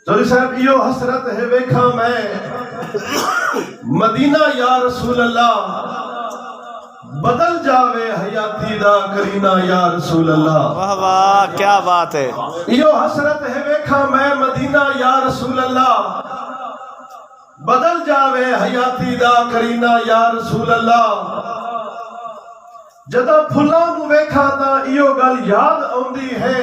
जोरी साहब यो हसरत है वेखा मैं मदीना या रसूल अल्लाह बदल जावे हयाती दा करीना या रसूल अल्लाह। वाह वाह क्या बात है। यो हसरत है वेखा मैं मदीना या रसूल अल्लाह बदल जावे हयाती दा करीना या रसूल अल्लाह। जदा फुल्लां नू वेखा ता इयो गल याद आउंदी है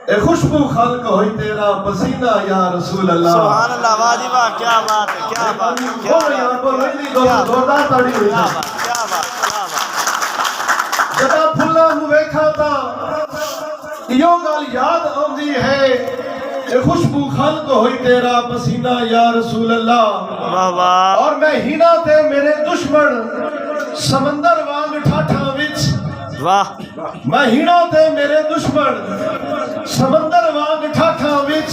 ए खुशबू खल्क होई तेरा पसीना या रसूल अल्लाह। सुभान अल्लाह वाह जी वाह क्या बात है क्या बात है क्या बोलो यार बोलो इतनी जोरदार ताड़ी हुई बात क्या बात क्या बात। जदा फुल्लां नू वेखा ता इयो गल याद आउंदी है ए खुशबू खल्क होई तेरा पसीना या रसूल अल्लाह। वाह वाह और मैं हिना ते मेरे दुश्मन समंदर वांग ठाठा विच वाह मैं हिना ते मेरे दुश्मन समंदर वांग ठाठा विच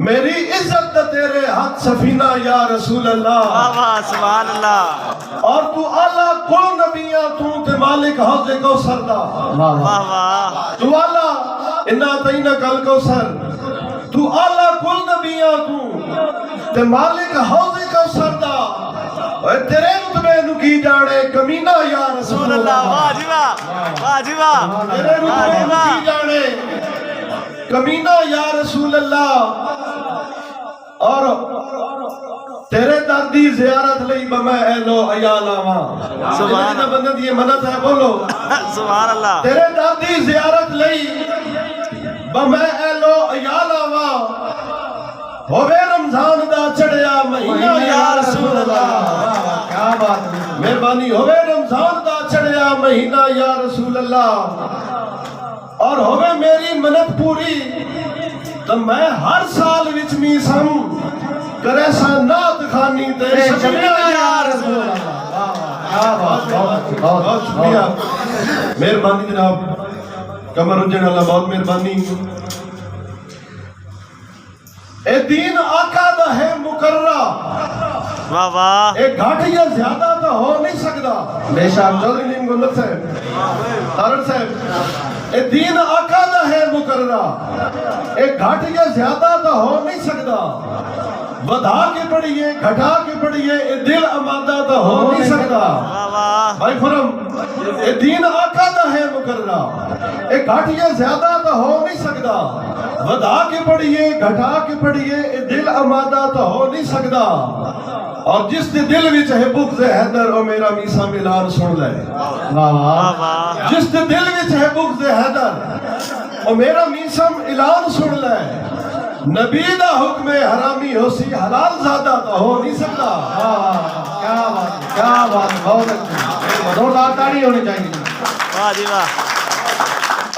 मेरी इज्जत तेरे हाथ सफीना या रसूल अल्लाह। वाह वाह सुभान अल्लाह। और तू आला कुल नबिया तू ते मालिक हौज़े कौसर दा। वाह वाह तू आला इन्ना तईना कल कौसर तू आला कुल नबिया तू ते मालिक हौज़े कौसर दा। ओए तेरे रुतबे नु की जाने कमीना या रसूल अल्लाह। वाह जी वाह जी वाह तेरे रुतबे नु की जाने कमीना या रसूल अल्लाह। और तेरे दर दी ज़ियारत लई मैं एलो अयालावा। सुभान अल्लाह बंदे दी मन्नत है बोलो सुभान अल्लाह। तेरे दर दी ज़ियारत लई मैं एलो अयालावा होवे रमजान दा चढ़िया महीना या रसूल अल्लाह। क्या बात है मेहरबानी होवे रमजान दा चढ़िया महीना या रसूल अल्लाह। और होवे मेरी मन्नत पूरी तो मैं हर साल विच मीसम करे सा नात खानी तेरे शबीना या रसूल अल्लाह। क्या बात बहुत शुक्रिया मेहरबानी जनाब कमरुद्दीन अल्लाह बहुत मेहरबानी। ए दीन आका दा है मुकर्रा वाह वाह एक घाटिया ज्यादा तो हो नहीं सकता। बेशक चौधरी नीम गुल्लत साहब तारड़ साहब ए दीन आका दा है मुकर्रा एक घाटिया ज्यादा तो हो नहीं सकता। वधा के पढ़िए घटा के पढ़िए ए दिल अमादा तो हो नहीं सकता। वाह वाह भाई फरम ए दीन आका दा है मुकर्रा एक घाटिया ज्यादा तो हो नहीं सकता। वधा के पढ़िए घटा के पढ़िए ए दिल अमादा तो हो नहीं सकता। और जिस दे दिल विच है बुग़्ज़ हैदर ओ मेरा मीसा मिलान सुन ले। वाह वाह जिस दे दिल विच है बुग़्ज़ हैदर ओ मेरा मीसा मिलान सुन ले। नबी दा हुक्म हरामी होसी हलाल ज़्यादा तो हो नहीं सकता। क्या बात बहुत अच्छी जोरदार ताड़ी होनी चाहिए। वाह जी वाह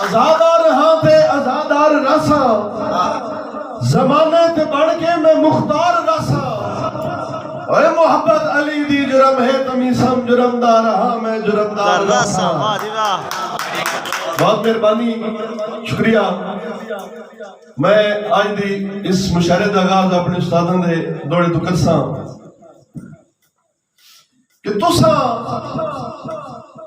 आजादार हाँ थे आजादार रसा जमाने ते बढ़ के मैं मुख्तार रसा। ओए मोहब्बत अली दी जुर्म है तमीसम जुर्मदार हाँ मैं जुर्मदार रसा। वाह जी वाह बहुत मेहरबानी शुक्रिया। मैं आज दी इस मुशायरे दा आगाज अपने उस्तादां दे दौड़े तो करसा कि तुसा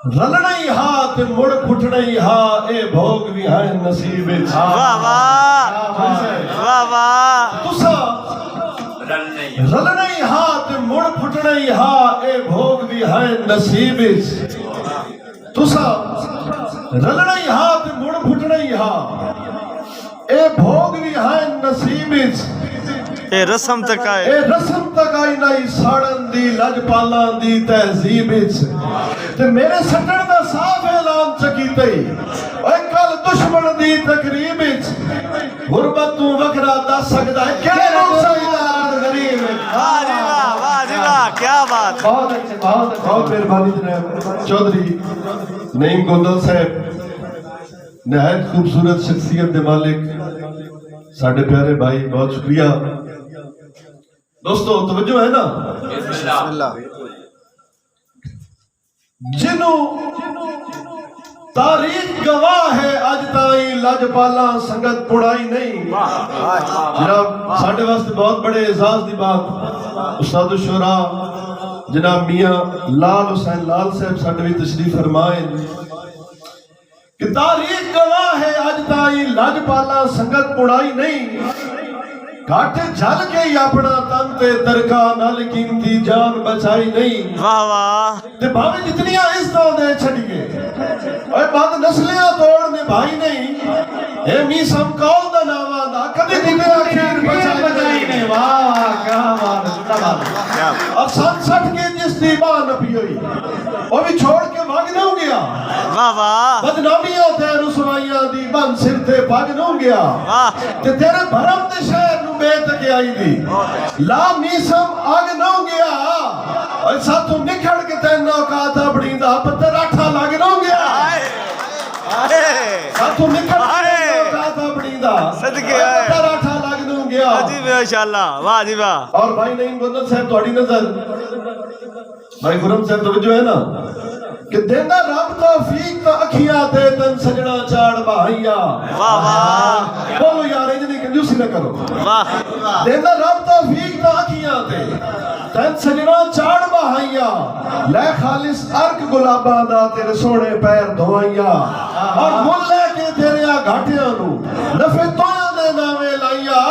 रलना ही हा ते मुड़ फुटना ही हा ए भोग भी है नसीब विच। वाह वाह वाह वाह तुसा रलना ही हा ते मुड़ फुटना ही हा ए भोग भी है नसीब विच। तुसा रलना ही हा ते मुड़ फुटना ही हा ए भोग भी है नसीब विच। ए रस्म तकाए ए रस्म तकाई नहीं साड़न दी लजपालां दी तहजीब विच। ते मेरे सटण दा साफ ऐलान चकीते ओए कल दुश्मन दी तकरीब विच गुरबत तू वखरा दस सकदा है केड़े लोग समझदार गरीब। वाह जी वाह क्या बात। बहुत अच्छे बहुत मेहरबानी जनाब चौधरी नईम गोंदल साहब निहायत खूबसूरत शख्सियत दे मालिक साडे प्यारे भाई बहुत शुक्रिया। दोस्तों तवज्जो है ना जिन्हों तारीख गवाह है अज ताई लजपाला संगत पुड़ाई नहीं। जनाब साढ़े वास्ते बहुत बड़े एजाज की बात उस्ताद शुरा जनाब मियां लाल हुसैन लाल साहब साढ़े भी तशरीफ फरमाए कि तारीख गवाह है अज ताई लजपाला संगत पुड़ाई नहीं घाट जल के ही अपना तन ते दरगाह नाल कीमती जान बचाई नहीं वाह वाह ते भावे जितनियां इज्जतां दे छड़िए ओए बद नस्लियां तोड़ने भाई नहीं ए मीसम कौल दा नावा दा कदे किते आखिर बचाई नहीं वाह वाह क्या बात है क्या और 67 के जिस दी बाह नपी हुई वो भी छोड़ के भाग ना गया वाह वाह बदनामियां ते रुसवाइयां दी बन सिर ते भाग ना गया वाह ते तेरे भरम दे शहर नु बेत के आई दी ला मीसम आग ना गया और साथों निखड़ के तैनो का था बड़ी दा पत्थर आठा लग ना गया आए साथों निखड़ के तैनो का था बड़ी दा सदके आए। पत्थर आठा लग ना गया जी माशाल्लाह वाह जी वाह और भाई नहीं गोदर साहब थोड़ी नजर भाई गुरम साहब तो जो है ना कि देंदा रब तौफीक तो अखियां ते तन सजना चाड़ भाइया वाह वाह बोलो यार इतनी कंजूसी न करो वाह देंदा रब तौफीक तो अखियां ते तन सजना चाड़ भाइया ले खालिस अर्क गुलाबां दा तेरे सोने पैर धोइया और मुल लेके तेरे घाटियां नु नफे तोया दे नावे लाइया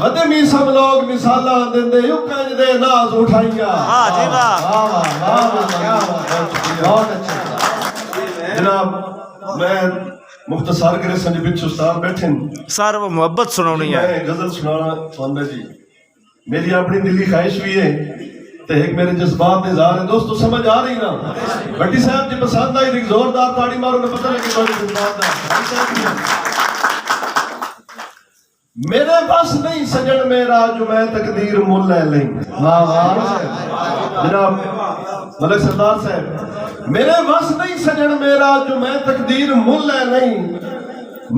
वदमी सब लोग मिसालां देंदे युकंज दे नाज उठाइया वाह जी वाह वाह वाह वाह क्या बहुत अच्छा जनाब मैं मुख्तसार करे संज बिच उस्ताद बैठे सर वो मोहब्बत सुनानी है मैं गजल सुनाना चाहता जी मेरी अपनी दिली ख्वाहिश भी है ते एक मेरे जज्बात इज़हार है दोस्तों समझ आ रही ना भट्टी साहब जी पसंद आई थी जोरदार ताड़ी मारो ना पता लगे मेरे जज्बात दा मेरे बस नहीं सजन मेरा जो मैं तकदीर मुल ले लई वाह वाह जनाब मलक सरदार साहब मेरे बस नहीं सजन मेरा जो मैं तकदीर मुल ले लई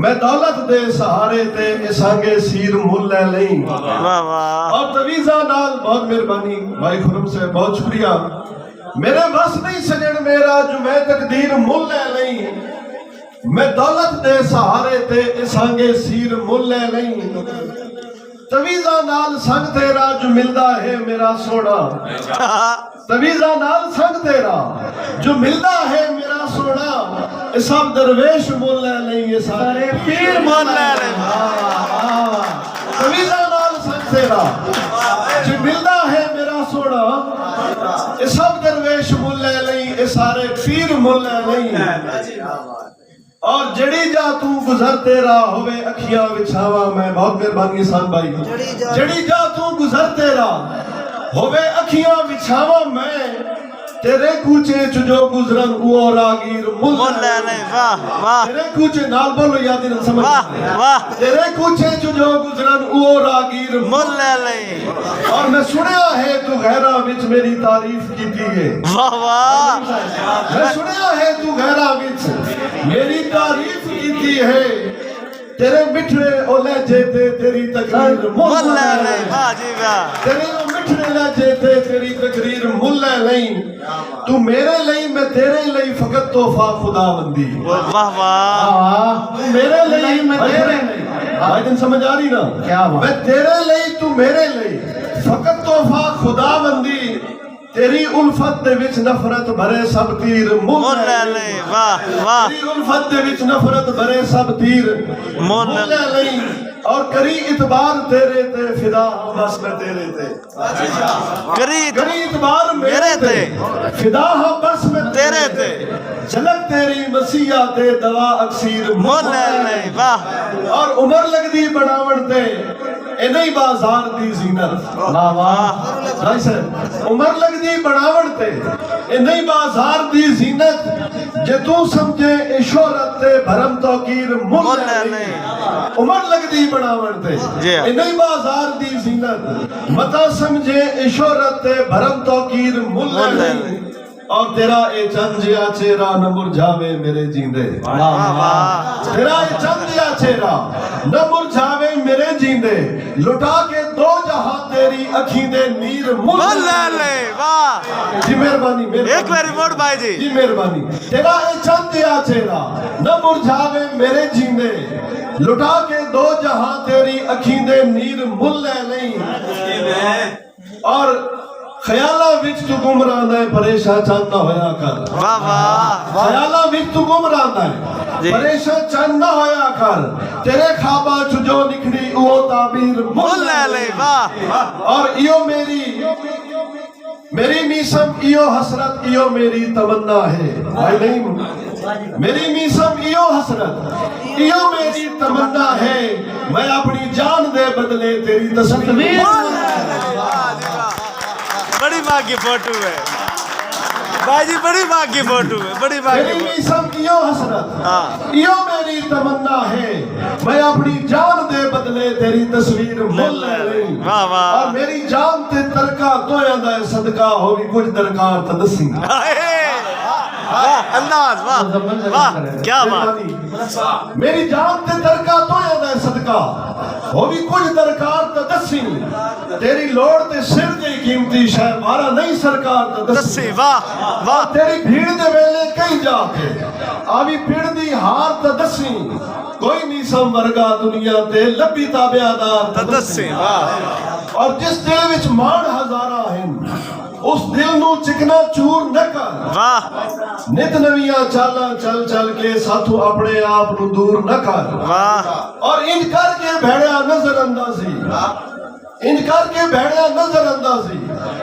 मैं दौलत दे सहारे ते इसांगे सीर मुल ले लई वाह वाह और तवीज़ा नाल बहुत मेहरबानी भाई खुरम साहब बहुत शुक्रिया मेरे बस नहीं सजन मेरा जो मैं तकदीर मुल ले लई मैं दौलत दे सहारे ते इसांगे सीर मुल ले लई तवीज़ा नाल संग तेरा जो मिलदा है मेरा सोना तवीज़ा नाल संग तेरा जो मिलदा है मेरा सोना ये सब दरवेश मुल ले लई ये सारे पीर मुल ले लई। तवीज़ा नाल संग तेरा जो मिलदा है मेरा सोना ये सब दरवेश मुल ले लई ये सारे पीर मुल ले लई और जड़ी जा तू गुजर तेरा होवे अखियां विछावा मैं बहुत मेहरबानी सान भाई जड़ी जा तू गुजर तेरा होवे अखियां विछावा मैं तेरे कूचे च जो गुजरन वो रागीर मुल ले ले वाह वाह तेरे कूचे नाल बोलो याद न समझ वाह वाह तेरे कूचे च जो गुजरन वो रागीर मुल ले ले और मैं सुनया है तू गैरा विच मेरी तारीफ कीती है वाह वाह मैं सुनया है तू गैरा विच मेरी तारीफ कीती है तेरे मिठड़े ओ लहजे ते तेरी तकरीर मुल ले ले वाह जी वाह तेरे ओ मिठड़े लहजे ते तेरी तकरीर मुल ले लई तू मेरे लई मैं तेरे लई फकत तोहफा खुदाबंदी वाह वाह तू मेरे लई मैं तेरे लई भाई दिन समझ आ रही ना क्या मैं तेरे लई तू मेरे लई फकत तोहफा खुदाबंदी तेरी उल्फत दे विच नफरत भरे सब तीर मुल ले ले वाह वाह तेरी उल्फत दे विच नफरत भरे सब तीर मुल ले लई और करी इतबार तेरे ते फिदा बस मैं तेरे ते करी इतबार मेरे ते फिदा हो बस मैं तेरे ते झलक तेरी मसीहा ते दवा अक्सीर मुल ले ले वाह और उमर लगदी बनावण ते ए नहीं बाजार दी जीनत वाह वाह भाई साहब उमर लगदी बनावण ते ए नहीं बाजार दी जीनत जे तू समझे ए शोहरत ते भरम तौकीर मुल ले ले उमर लगदी बनावण ते ए नहीं बाजार दी जीनत मता समझे ए शोहरत ते भरम तौकीर मुल ले ले और तेरा ए चंद जिया चेहरा न मुरझावे मेरे जींदे वाह वाह तेरा ए चंद जिया चेहरा न मुरझावे मेरे जींदे लुटा के दो जहां तेरी अखी दे नीर मुल ले ले वाह जी मेहरबानी एक बार रिपोर्ट भाई जी मेहरबानी तेरा ए चंद जिया चेहरा न मुरझावे मेरे जींदे लुटा के दो जहां तेरी अखी दे नीर मुल ले नहीं और ख्याला विच तू गुम रहा है परेशान चांदा होया कर वाह वाह ख्यालां विच तू गुम रहा है जी। परेशान चांदा होया कर तेरे ख्वाबां च जो निकली वो ताबीर मुल ले वाह और इयो मेरी मीसम इयो हसरत इयो मेरी तमन्ना है भाई नहीं मेरी मीसम इयो हसरत इयो मेरी तमन्ना है मैं अपनी जान दे बदले तेरी तस्वीर बड़ी माँ की फोटो है भाई जी बड़ी माँ की फोटो है बड़ी माँ मेरी की मीसम इयो हसरत हाँ। इयो मेरी तमन्ना है मैं अपनी जान दे बदले तेरी तस्वीर मुल ले वाह वाह और मेरी जान ते तरका तोया दा सदका होवी कुछ दरकार त दसी वाह अंदाज वाह वाह क्या बात मेरी जान ते तरका तोया दा सदका होवी कुछ दरकार त दसी तेरी लोड़ ते सिर दी कीमती शै मारा नहीं सरकार त दसी दसी वाह वाह तेरी भीड़ दे वेले कहीं जाके आवी भीड़ दी हार त दसी कोई नहीं सम वर्गा दुनिया ते लब्बी ताबेदार त दसी वाह और जिस दिल विच मान हजारा हैं उस दिल नू चिकना चूर न कर वाह नित नवियां चालां चल चल के साथों अपने आप नू दूर न कर वाह और इन करके भेड़िया नजरअंदाजी इन करके भेड़िया नजरअंदाजी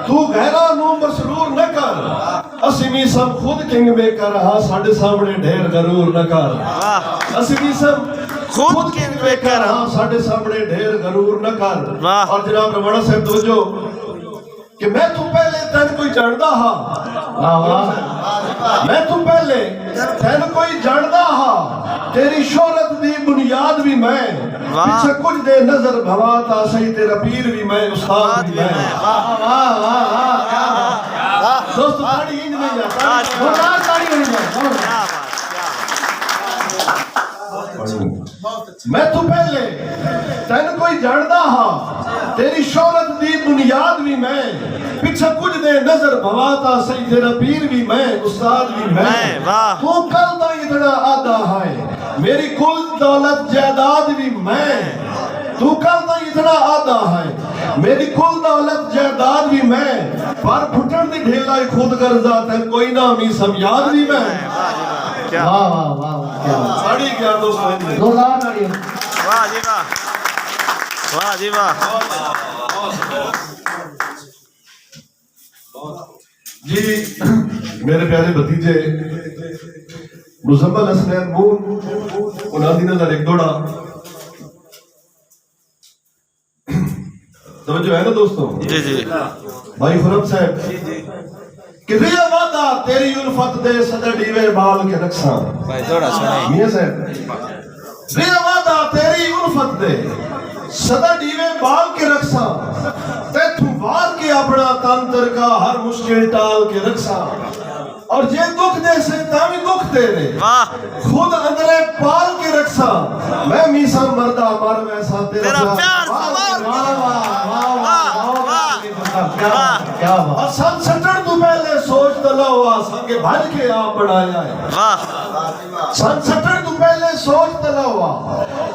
तू गहरा नू मसरूर न कर असीमी सब खुद किंग मेकर हां साडे सामने ढेर गरूर न कर वाह असीमी सब खुद किंग मेकर हां साडे सामने ढेर गरूर न कर वाह। और जनाब रवाना साहब दोजो कि मैं तू पहले तेन कोई जानदा हां मैं तू पहले तेन कोई जानदा हां तेरी शोहरत दी बुनियाद भी मैं पीछे कुछ दे नजर भवाता सही तेरा पीर भी मैं उस्ताद भी मैं वाह वाह वाह वाह क्या बात दोस्तों ताड़ी इंज नहीं जाता वो ताड़ी नहीं जाता क्या बात मैं तू पहले तेन कोई जानदा हां तेरी शोहरत दी बुनियाद भी मैं पीछे कुछ दे नजर भवाता सही तेरा पीर भी मैं उस्ताद भी मैं वाह। तू कल दा इतना आदा है मेरी कुल दौलत जायदाद भी मैं तू कल दा इतना आदा है मेरी कुल दौलत जायदाद भी मैं पर फुटन दी ढेला ही खुद गर्जा ते कोई ना मी सब याद भी मैं क्या वाह वाह वाह वाह क्या बात। साड़ी क्या दोस्तों जोरदार तालियां। वाह जी वाह जी वाह जी मेरे प्यारे भतीजे मुजम्मल हसनैन मून उन्हां दी नजर एक दौड़ा तवज्जो है ना दोस्तों जी जी भाई खुरम साहब किसी वादा तेरी उल्फत दे सदा डीवे बाल के रखसा भाई थोड़ा सुनाई मियां साहब रे वादा तेरी उल्फत दे सदा डीवे बाल के रखसा ते तू वार के अपना तंत्र का हर मुश्किल टाल के रखसा और जे दुख दे से तावी दुख दे रे वाह खुद अंदरे पाल के रखसा मैं मीसा मर्दा मर वैसा तेरा प्यार वाह सवार वाह वाह वाह वाह क्या वाह। क्या बात और सन सटन तू पहले सोच दलो संगे भज के आप बनाया है वाह सन सटन तू पहले सोच दलो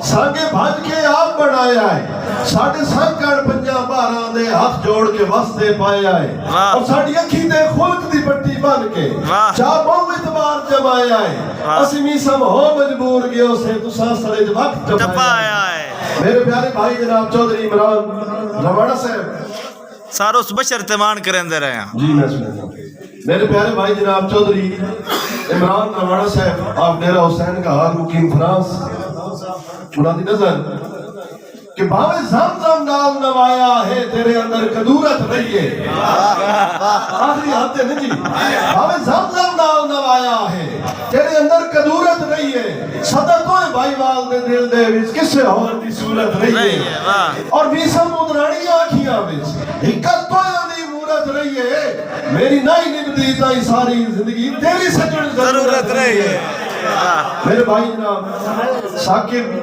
संगे भज के आप बनाया है साडे संकड़ पंजा बारां दे हाथ जोड़ के वसते पाया है वाह। और साडी अखी दे खुल्क दी पट्टी बन के वाह। चा बहु इतबार जमाया है वाह। असि मी सब हो मजबूर गयो से तुसा सरे वक्त टपाया है मेरे प्यारे भाई जनाब चौधरी इमरान रवाना साहब सारो बशर तमान करेंदे रहे हैं जी मैं सुना मेरे प्यारे भाई जनाब चौधरी इमरान रवाना साहब आप डेरा हुसैन का हाल मुकीम फ्रांस उन्हां दी नजर कि भावे ज़म-ज़म नाल नवाया है तेरे अंदर कदूरत रही है आखिरी हाथ है जी भावे ज़म-ज़म नाल नवाया है तेरे अंदर कदूरत रही है सदा तो भाईवाल दे दिल दे विच किसे होर दी सूरत रही है वाह और बीसम उदरानी आखियां विच हिकत तोया दी मूरत रही है मेरी नहीं निभदी ताई सारी जिंदगी तेरी सजन जरूरत रही है वाह मेरे भाई जनाब साकिब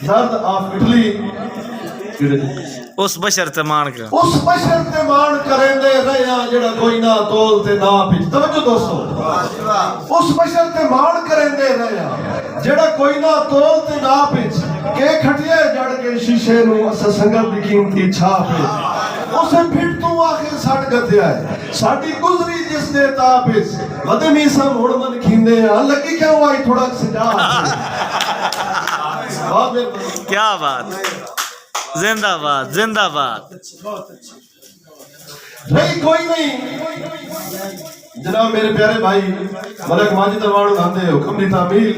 दर्द ऑफ इटली उस बशर तमान का उस बशर ते मान करेंदे रहया जेड़ा कोई ना तोल ते ना पिछ तवज्जो दोस्तों उस बशर ते मान करेंदे रहया जेड़ा कोई ना तोल ते ना पिछ के खटिया जड़ के शीशे नु अस संगत दी कीमती छाप उसे फिट तू आखिर ਛੱਡ ਗੱਤਿਆ ਹੈ ਸਾਡੀ ਗੁਜ਼ਰੀ ਜਿਸ ਦੇ ਤਾਪ ਵਿੱਚ ਵਦਮੀ ਸਭ ਹੁਣ ਮਨ ਖੀਂਦੇ ਆ ਲੱਗੀ ਕਿਉਂ ਆਈ ਥੋੜਾ ਸਜਾ ਬਹੁਤ ਮਿਹਰਬਾਨੀ क्या बात, जिंदाबाद जिंदाबाद। नहीं कोई नहीं जनाब मेरे प्यारे भाई मलक माजिद अवार्ड उठाते हुक्म दी तामील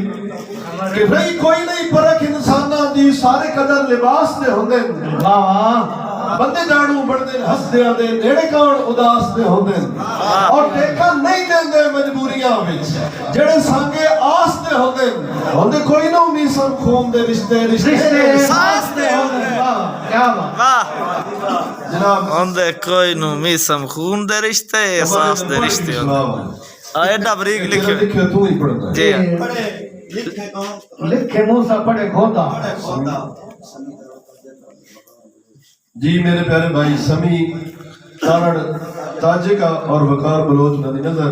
कि नहीं कोई नहीं परख इंसाना दी सारे कदर लिबास दे होंदे वाह वाह बंदे जाणू बनदे हसदे आंदे नेड़े कौन उदास दे होंदे और टेका नहीं देंदे मजबूरियां विच जेड़े संगे आस दे होंदे होंदे कोई ना उम्मीद सब खून दे रिश्ते रिश्ते सास दे होंदे। वाह क्या बात वाह, जनाब होंदे कोई नु मिसम खून दे रिश्ते एहसास दे रिश्ते होंदे। एडा बरीक लिखियो लिखियो तू ही पढ़दा जी लिखे मूसा पढ़े खोदा जी मेरे प्यारे भाई समी तारण ताजे का और वकार बलोच नदी नजर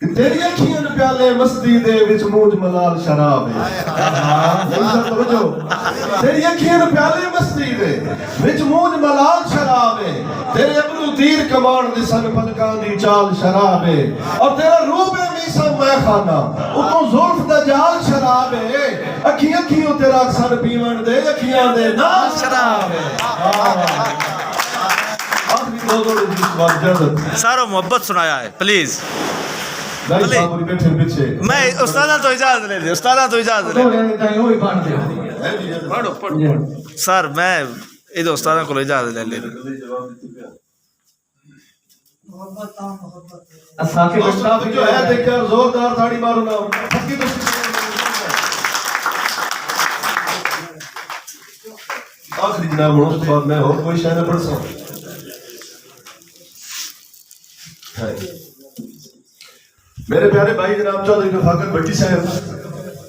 कि तेरी अखियां दे प्याले मस्ती दे विच मूंज मलाल शराब है नहीं सर तवज्जो तेरी अखियां दे प्याले मस्ती दे विच मूंज मलाल शराब है तेरे अबरू तीर कमान दे सन पलकां दी चाल शराब है और तेरा रूप है मीसा मैं खाना उतों जुल्फ दा जाल शराब है अखियां अखियों तेरा सन पीवन दे अखियां दे नाल शराब है आखिरी दो दो जिस बात जरूरत सारो मोहब्बत सुनाया है प्लीज। भाई साहब और बैठे पीछे मैं उस्तादा तो इजाजत ले ली, उस्तादा तो इजाजत ले तो ताई वही पढ़ते पढ़ो पढ़ो सर मैं इधर उस्तादा को इजाजत ले ली। साथी दोस्तों जो है देखकर जोरदार ताड़ी मारो ना फकी तो आखिरी जनाब उसके बाद मैं और कोई शायद पढ़ सकूं मेरे प्यारे भाई जनाब चौधरी रफाकत भट्टी साहब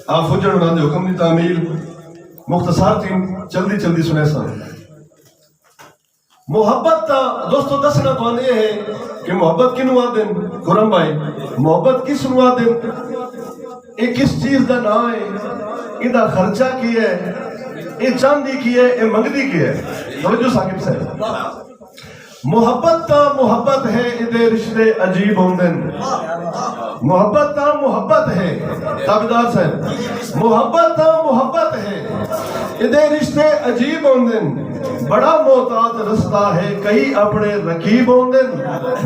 आप फौजन उन्होंने हुक्म दी तामील मुख्तसार थी जल्दी जल्दी सुने सन मोहब्बत ता दोस्तों दसना तो ये है कि मोहब्बत किनू आदे खुरम भाई मोहब्बत किस नु आदे ये किस चीज दा नाम है इदा खर्चा की है ये चांदी की है ये मंगदी की है तवज्जो साकिब साहब मोहब्बत ता मोहब्बत है इदे रिश्ते अजीब होंदे मोहब्बत ता मोहब्बत है ताबेदार साहब मोहब्बत ता मोहब्बत है इदे रिश्ते अजीब होंदे बड़ा मोहतात रस्ता है कई अपने रकीब होंदे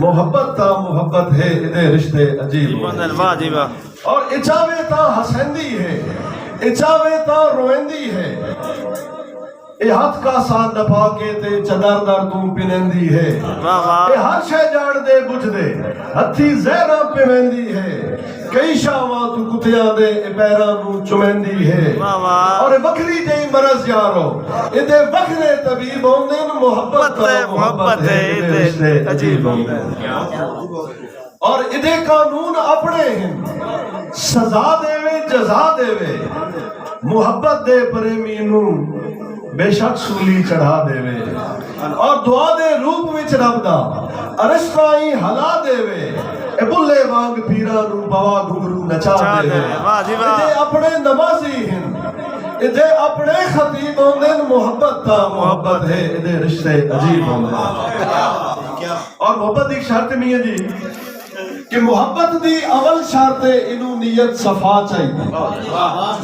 मोहब्बत ता मोहब्बत है इदे रिश्ते अजीब होंदे वाह जी वाह। और इचावे ता हसैंदी है इचावे ता रोएंदी है ए हाथ का साथ दफा के ते चदर दर तू पिनेंदी है वाह वाह। ए हर शय जान दे बुझ दे हथी जहरा पिवेंदी है कई शावा तू कुतिया दे ए पैरां नू चुमेंदी है वाह वाह। और बकरी जई मरज यारो इदे बखरे तबीब होंदे मोहब्बत है इदे रिश्ते अजीब होंदे और इदे कानून अपने हैं सजा देवे जजा देवे मोहब्बत दे प्रेमी नू बेशक सूली चढ़ा देवे और दुआ दे रूप विच रब दा अरशताई हला देवे ए बुल्ले वांग पीरा नू बवा घुंगरू नचा देवे वाह जी वाह। इदे अपने नमाजी हैं इदे अपने खतीब होंदे मोहब्बत ता मोहब्बत है इदे रिश्ते अजीब होंदे और मोहब्बत एक शर्त नहीं है जी कि मोहब्बत दी अवल शर्त इनू नियत सफा चाहिए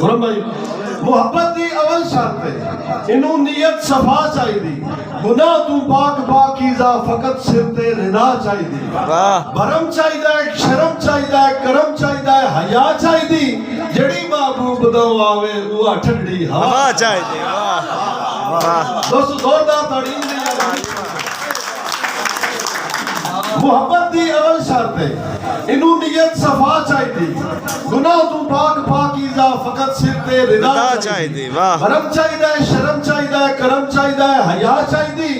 गुरम भाई मोहब्बत दी अवल शर्त है इनू नियत सफा चाहिए गुनाह तू पाक पाकीज़ा फकत सिर ते रिदा चाहिए वाह। भरम चाहिए शर्म चाहिए करम चाहिए हया चाहिए जड़ी महबूब दो आवे वो ठंडी हवा वाह चाहिए वाह वाह। दोस्तों जोरदार ताड़ीम दी मोहब्बत दी अवल शर्त है इनू नियत सफा चाहिए गुनाह तू पाक पाकीज़ा फकत सिर ते रिदा चाहिए वाह। भरम चाहिए शर्म चाहिए करम चाहिए हया चाहिए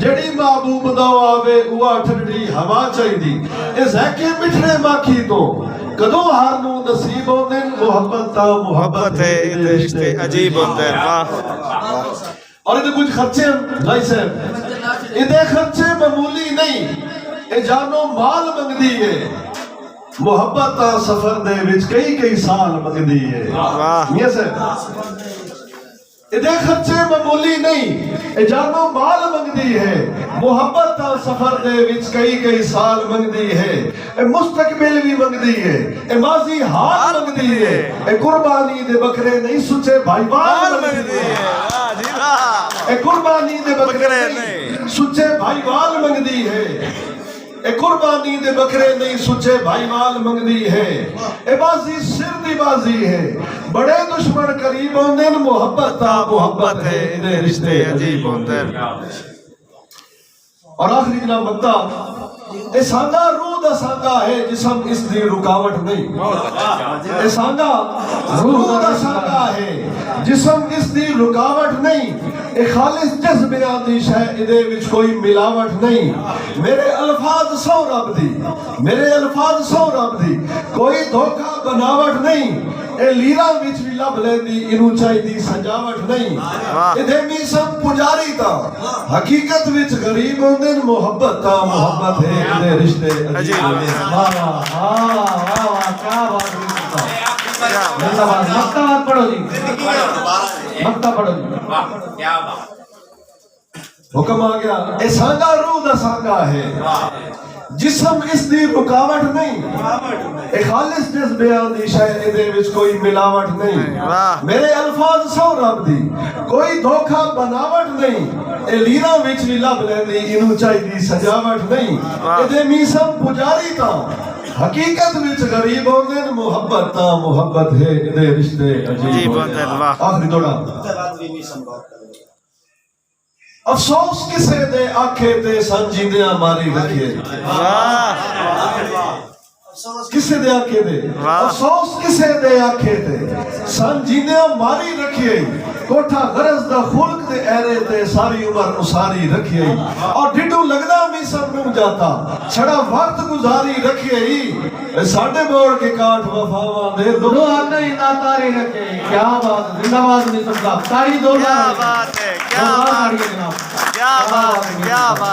जड़ी महबूब दा आवे वो ठंडी हवा चाहिए इस है के मिठड़े माखी तो कदों हार नू नसीब होंदे मोहब्बत ता मोहब्बत है इदे रिश्ते अजीब होंदे वाह। और इधर कुछ खर्चे भाई साहब इधर खर्चे मामूली नहीं ए जानो माल मंगदी है मोहब्बत ता सफर दे विच कई कई साल मंगदी है वाह। मियां साहब इदे खर्चे मामूली नहीं, ए जानो माल मंगदी है, मुहब्बत दा सफर दे विच कई कई साल मंगदी है, ए मुस्तकबिल भी मंगदी है, ए माजी हाल मंगदी है, ए कुर्बानी दे बकरे नहीं सुचे भाईवाल मंगदी है, वाह जी वाह। ए कुर्बानी दे बकरे बकरे नहीं सुचे भाईवाल मंगदी है, ए कुर्बानी दे बकरे नहीं सुचे भाईवाल मंगदी है, ए बाजी सिर दी बाजी है, बड़े दुश्मन करीब होंदे न मुहब्बत दा मुहब्बत है, इदे रिश्ते अजीब होंदे न। और आखिरी जनाब बंदा ए सांगा रूह दा सांगा है, जिसम इस दी रुकावट नहीं। ए सांगा रूह दा सांगा है, जिसम इस दी रुकावट नहीं, ए खालिस जज्बियां दी शै इदे विच कोई मिलावट नहीं। मेरे अल्फाज सौ रब दी, मेरे अल्फाज सौ रब दी, कोई धोखा बनावट नहीं, ए लीरा विच भी लब लेंदी इनू चाहिदी सजावट नहीं। इदे मीसम पुजारी ता हकीकत विच गरीब होंदे न मुहब्बत ता मुहब्बत है, इदे रिश्ते अजीब होंदे न। वाह वाह वाह वाह वाह, क्या बात हुई जिंदाबाद। मक्ता बात पढ़ो जी, मक्ता पढ़ो जी। हुक्म आ गया, ए सांगा रूह दा सांगा है, जिसम इस दी रुकावट नहीं, ए खालिस जज्बियां दी शै इदे विच कोई मिलावट नहीं। मेरे अल्फाज सौ रब दी, कोई धोखा बनावट नहीं, ए लीरा विच भी लब लेंदी इनू चाहिदी सजावट नहीं। इदे मीसम पुजारी ता हकीकत विच गरीब होंदे न मुहब्बत ता मुहब्बत है, इदे रिश्ते अजीब होंदे न। आखिरी दौड़ा अफसोस किसे दे आखे ते सन जिंदियां मारी रखिए। किसे दे आखे दे अफसोस किसे दे आखे ते सन जिंदियां मारी रखिए, कोठा गरज दा खुल्क दे एरे ते सारी उम्र उसारी रखिए, और डिडू लगदा भी सब नू जाता छड़ा वक्त गुजारी रखिए, साडे बोल के काठ वफावा दे दो नहीं ना तारी रखे। क्या बात, जिंदाबाद नहीं सबका तारी दो। क्या बात है, क्या बात है, क्या बात है, क्या बात।